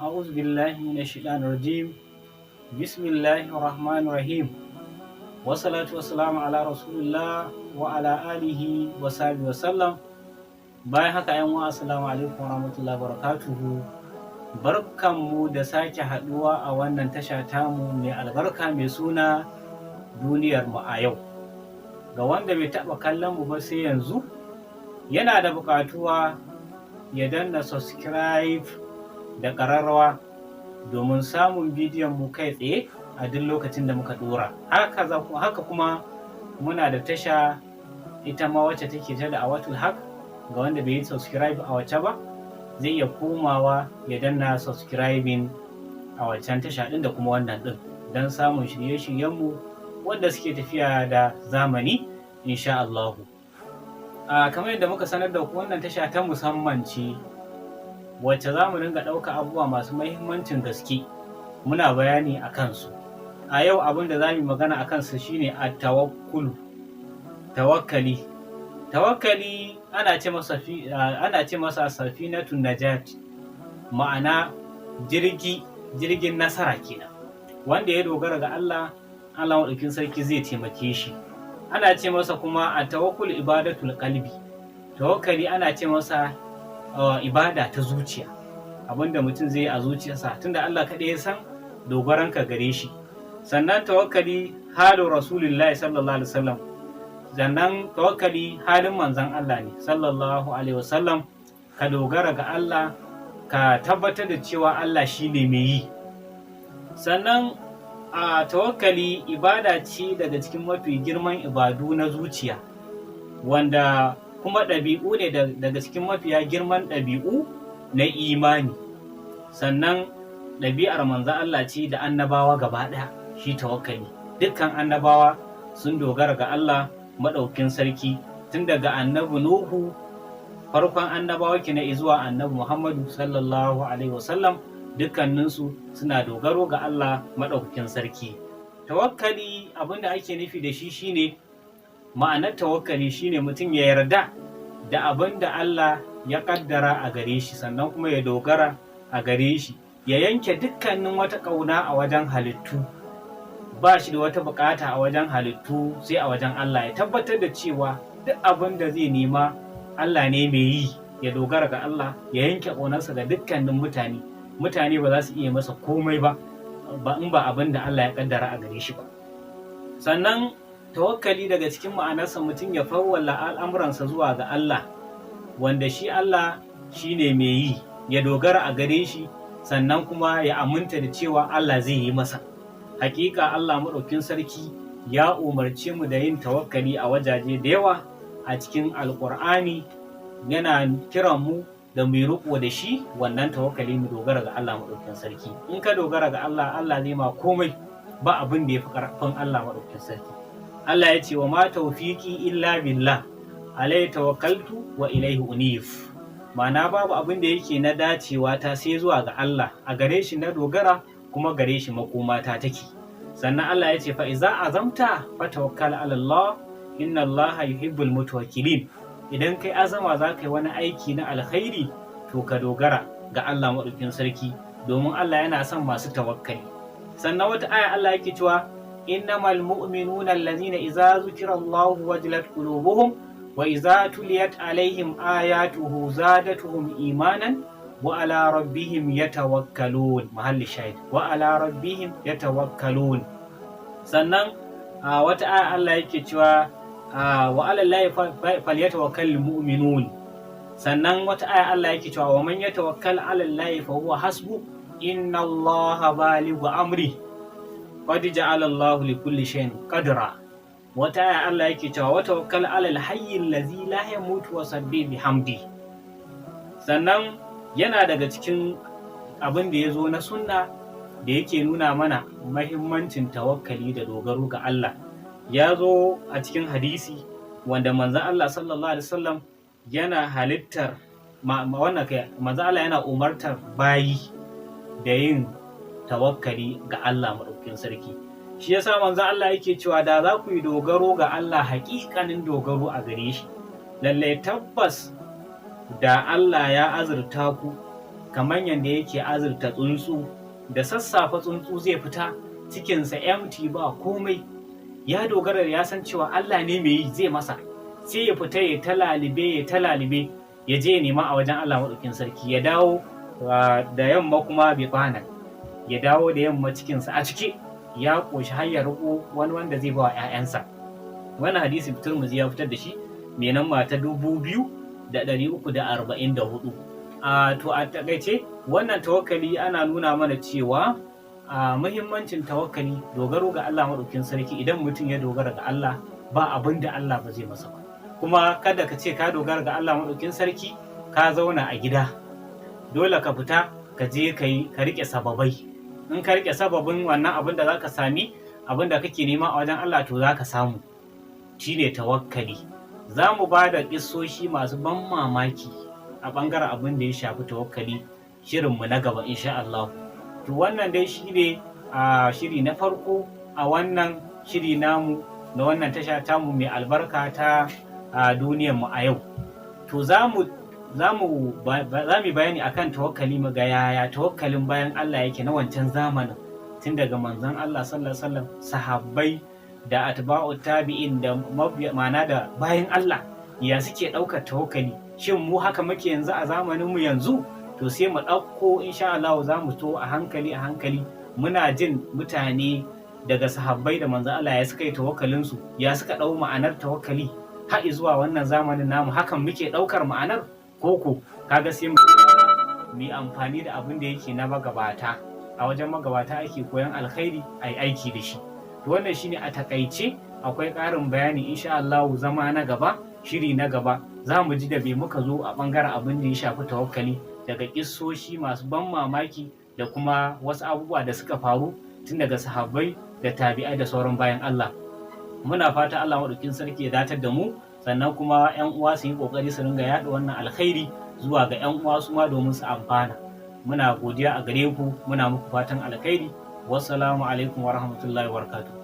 أعوذ بالله من الشيطان الرجيم بسم الله الرحمن الرحيم والصلاة والسلام على رسول الله وعلى آله وصحبه وسلم. Bayan haka ‘yan uwa assalamu alaikum warahmatullahi wabarakatuhu. Barkanmu da sake haɗuwa a wannan tasha tamu mai albarka mai suna duniyar mu a yau. Ga wanda bai taɓa kallon mu ba sai yanzu, yana da buƙatuwa ya danna subscribe da ƙararrawa domin samun bidiyon mu kai tsaye a duk lokacin da muka ɗora. Haka kuma muna da tasha ita ma wacce take ta da awatul haq. Ga wanda bai yi subscribe a wacce ba zai iya komawa ya danna subscribing a waccan tasha ɗin da kuma wannan ɗin don samun shirye-shiryenmu wanda suke tafiya da zamani insha Allahu. Kamar yadda muka sanar da ku, wannan tasha ta musamman ce wacce za mu dinga ɗauka abubuwa masu mahimmancin gaske muna bayani a kansu. A yau abin da za mu yi magana a kansu shine tawakkali. Tawakkali ana ce masa safinatun najat, ma'ana jirgin nasara kenan. Wanda ya dogara ga Allah maɗaukin sarki zai taimake shi. Ana ce masa kuma a tawakkul ibadatul qalbi. Tawakkali ana ce masa ibada ta zuciya, abinda mutum zai yi a zuciyarsa, tunda Allah kaɗai ya san dogaranka gare shi. Sannan tawakkali halin rasulullahi sallallahu alaihi wasallam. Sannan tawakkali halin manzon Allah ne sallallahu alaihi wasallam. Ka dogara ga Allah, ka tabbatar da cewa Allah shine mai yi. Sannan a tawakkali ibada ce daga cikin mafi girman ibadu na zuciya, wanda kuma ɗabi'u ne daga cikin mafiya girman ɗabi'u na imani. Sannan ɗabi'ar manzon Allah ce da annabawa gaba ɗaya shi tawakkali. Dukkan annabawa sun dogara ga Allah maɗaukin sarki, tun daga annabi Nuhu farkon annabawa kina zuwa annabi Muhammadu sallallahu alaihi wasallam, dukkaninsu suna dogaro ga Allah maɗaukakin sarki. Tawakkali abinda ake nufi da shi shine, ma'anar tawakkali shine mutum ya yarda da abin da Allah ya kaddara a gare shi, sannan kuma ya dogara a gare shi, ya yanke dukkanin wata ƙauna a wajen halittu, ba shi da wata bukata a wajen halittu sai a wajen Allah. Ya tabbatar da cewa duk abin da zai nema Allah ne mai yi, ya dogara ga Allah, ya yanke ƙaunarsa ga dukkanin mutane ba za su iya masa komai ba in ba abin da Allah ya kaddara a gare shi ba. Sannan tawakkali daga cikin ma'anarsa mutum ya fawwala al'amuransa zuwa ga Allah, wanda shi Allah shine mai yi, ya dogara a gare shi, sannan kuma ya aminta da cewa Allah zai yi masa. Hakika Allah maɗaukin sarki ya umarce mu da yin tawakkali a wajaje da yawa a cikin Alƙur'ani. Yana kiran mu da mu riƙo da shi wannan tawakkali, mu dogara ga Allah maɗaukin sarki. In ka dogara ga Allah, Allah zai ma komai, ba abin da ya fi ƙarfin Allah maɗaukin sarki. Allah ya ce wa ma tawfiqi illa billah alayhi tawakkaltu wa ilayhi unif. Ma'ana babu abin da yake na dacewa ta sai zuwa ga Allah, a gare shi na dogara kuma gare shi makoma ta take. Sannan Allah ya ce fa iza azamta fa tawakkal ala Allah inna Allah yuhibbul mutawakkilin. Idan kai azama za ka yi wani aiki na alkhairi, to ka dogara ga Allah maɗaukin sarki, domin Allah yana son masu tawakkali. Sannan wata aya Allah yake cewa innamal mu'minuna allazina idza zukira Allah wajilat qulubuhum wa idza tuliyat alaihim ayatuhu zadatuhum imanan wa ala rabbihim yatawakkalun. Mahalli shahid, wa ala rabbihim yatawakkalun. Sannan wata aya Allah yake cewa wa ala Allahi falyatawakkalul mu'minun. Sannan wata aya Allah yake cewa wa man yatawakkal ala Allahi fa huwa hasbu inna Allaha balighu amri qad ja'ala Allahu li kulli shay'in qadra. Wata aya Allah yake cewa wa tawakkal ala al-hayy allazi la yamutu wa sabbih bihamdi. Sannan yana daga cikin abin da ya zo na sunna da yake nuna mana mahimmancin tawakkali da dogaro ga Allah. Ya zo a cikin hadisi wanda manzon Allah sallallahu alaihi wasallam yana halittar manzon Allah yana umartar bayi da yin tawakkali ga Allah maɗaukin sarki. Shi yasa manzon Allah yake cewa da za ku yi dogaro ga Allah haƙiƙanin dogaro a gare shi, lallai tabbas da Allah ya azurta ku kamar yadda yake azurta tsuntsu, da sassafe tsuntsu zai fita cikinsa empty ba komai, ya dogara ya san cewa Allah ne mai yi zai masa, sai ya fita ya ta lalibe ya je ya nema a wajen Allah maɗaukin sarki, ya dawo da yamma kuma bai kwana, ya dawo da yamma cikinsa a cike ya ƙoshi har ya riƙo wani wanda zai ba wa 'ya'yansa. Wannan hadisi Tirmidhi ya fitar da shi mai namba ta 2344. To a takaice wannan tawakkali ana nuna mana cewa muhimmancin tawakkali, dogaro ga Allah maɗaukin sarki. Idan mutum ya dogara ga Allah ba abin da Allah ba zai masa ba. Kuma kada ka ce ka dogara ga Allah maɗaukin sarki ka zauna a gida, dole ka fita ka je ka riƙe sababai. In ka riƙe sababin wannan abin da za ka sami abin da kake nema a wajen Allah, to za ka samu. Shine tawakkali. Za mu ba da ƙissoshi masu ban mamaki a ɓangaren abin da ya shafi tawakkali shirinmu na gaba insha Allah. To wannan dai shi ne shiri na farko a wannan shiri namu na wannan tasha tamu mai albarka ta duniyarmu a yau. To za mu bayani akan tawakkali, mu ga yaya tawakkalin bayan Allah yake na wancan zamanin, tun daga manzon Allah sallallahu alaihi wasallam, sahabbai da atba'u tabi'in da ma'ana da bayan Allah ya suke ɗaukar tawakkali. Shin mu haka muke yanzu a zamaninmu yanzu? To sai mu ɗauko insha Allah, za mu to a hankali muna jin mutane daga sahabbai da manzon Allah ya suka yi tawakkalinsu, ya suka ɗau ma'anar tawakkali har zuwa wannan zamanin namu, hakan muke ɗaukar ma'anar koko. Kaga sai mu yi amfani da abin da yake na magabata, a wajen magabata ake koyan alkhairi ai aiki da shi. To wannan shine a takaice. Akwai ƙarin bayani insha Allah zama na gaba, shiri na gaba, za mu ji da bai muka zo a ɓangaren abin da ya shafi tawakkali, daga kissoshi masu ban mamaki da kuma wasu abubuwa da suka faru tun daga sahabbai da tabi'ai da sauran bayan Allah. Muna fata Allah maɗaukin sarki ya datar da mu, sannan kuma 'yan uwa su yi ƙoƙari su ringa yaɗa wannan alkhairi zuwa ga 'yan uwa su ma domin su amfana. Muna godiya a gare ku, muna muku fatan alkhairi. Wassalamu alaikum wa rahmatullahi wa barakatuh.